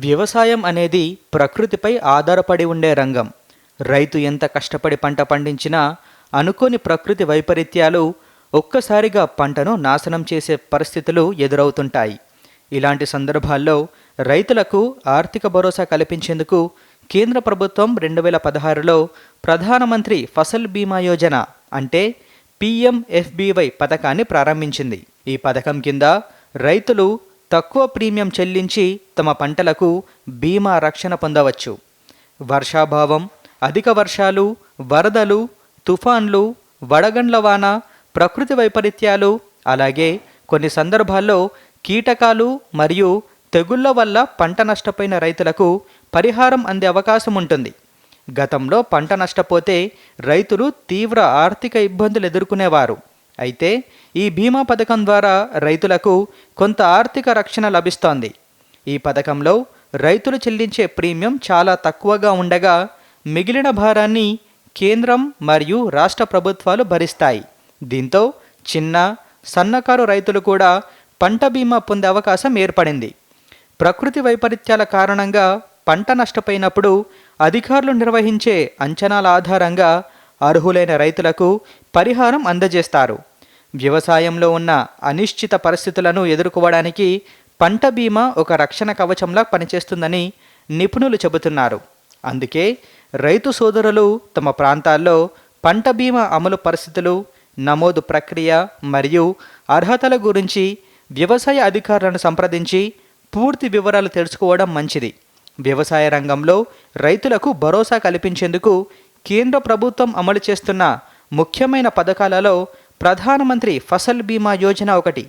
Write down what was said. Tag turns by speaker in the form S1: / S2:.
S1: వ్యవసాయం అనేది ప్రకృతిపై ఆధారపడి ఉండే రంగం. రైతు ఎంత కష్టపడి పంట పండించినా అనుకోని ప్రకృతి వైపరీత్యాలు ఒక్కసారిగా పంటను నాశనం చేసే పరిస్థితులు ఎదురవుతుంటాయి. ఇలాంటి సందర్భాల్లో రైతులకు ఆర్థిక భరోసా కల్పించేందుకు కేంద్ర ప్రభుత్వం 2016లో ప్రధానమంత్రి ఫసల్ బీమా యోజన అంటే PMFBY పథకాన్ని ప్రారంభించింది. ఈ పథకం కింద రైతులు తక్కువ ప్రీమియం చెల్లించి తమ పంటలకు బీమా రక్షణ పొందవచ్చు. వర్షాభావం, అధిక వర్షాలు, వరదలు, తుఫాన్లు, వడగండ్ల వాన, ప్రకృతి వైపరీత్యాలు, అలాగే కొన్ని సందర్భాల్లో కీటకాలు మరియు తెగుళ్ల వల్ల పంట నష్టపోయిన రైతులకు పరిహారం అందే అవకాశం ఉంటుంది. గతంలో పంట నష్టపోతే రైతులు తీవ్ర ఆర్థిక ఇబ్బందులు ఎదుర్కొనేవారు. అయితే ఈ బీమా పథకం ద్వారా రైతులకు కొంత ఆర్థిక రక్షణ లభిస్తోంది. ఈ పథకంలో రైతులు చెల్లించే ప్రీమియం చాలా తక్కువగా ఉండగా మిగిలిన భారాన్ని కేంద్రం మరియు రాష్ట్ర ప్రభుత్వాలు భరిస్తాయి. దీంతో చిన్న, సన్నకారు రైతులు కూడా పంట బీమా పొందే అవకాశం ఏర్పడింది. ప్రకృతి వైపరీత్యాల కారణంగా పంట నష్టపోయినప్పుడు అధికారులు నిర్వహించే అంచనాల ఆధారంగా అర్హులైన రైతులకు పరిహారం అందజేస్తారు. వ్యవసాయంలో ఉన్న అనిశ్చిత పరిస్థితులను ఎదుర్కోవడానికి పంట బీమా ఒక రక్షణ కవచంలా పనిచేస్తుందని నిపుణులు చెబుతున్నారు. అందుకే రైతు సోదరులు తమ ప్రాంతాల్లో పంట బీమా అమలు పరిస్థితులు, నమోదు ప్రక్రియ మరియు అర్హతల గురించి వ్యవసాయ అధికారులను సంప్రదించి పూర్తి వివరాలు తెలుసుకోవడం మంచిది. వ్యవసాయ రంగంలో రైతులకు భరోసా కల్పించేందుకు కేంద్ర ప్రభుత్వం అమలు చేస్తున్న ముఖ్యమైన పథకాలలో ప్రధానమంత్రి ఫసల్ బీమా యోజన ఒకటి.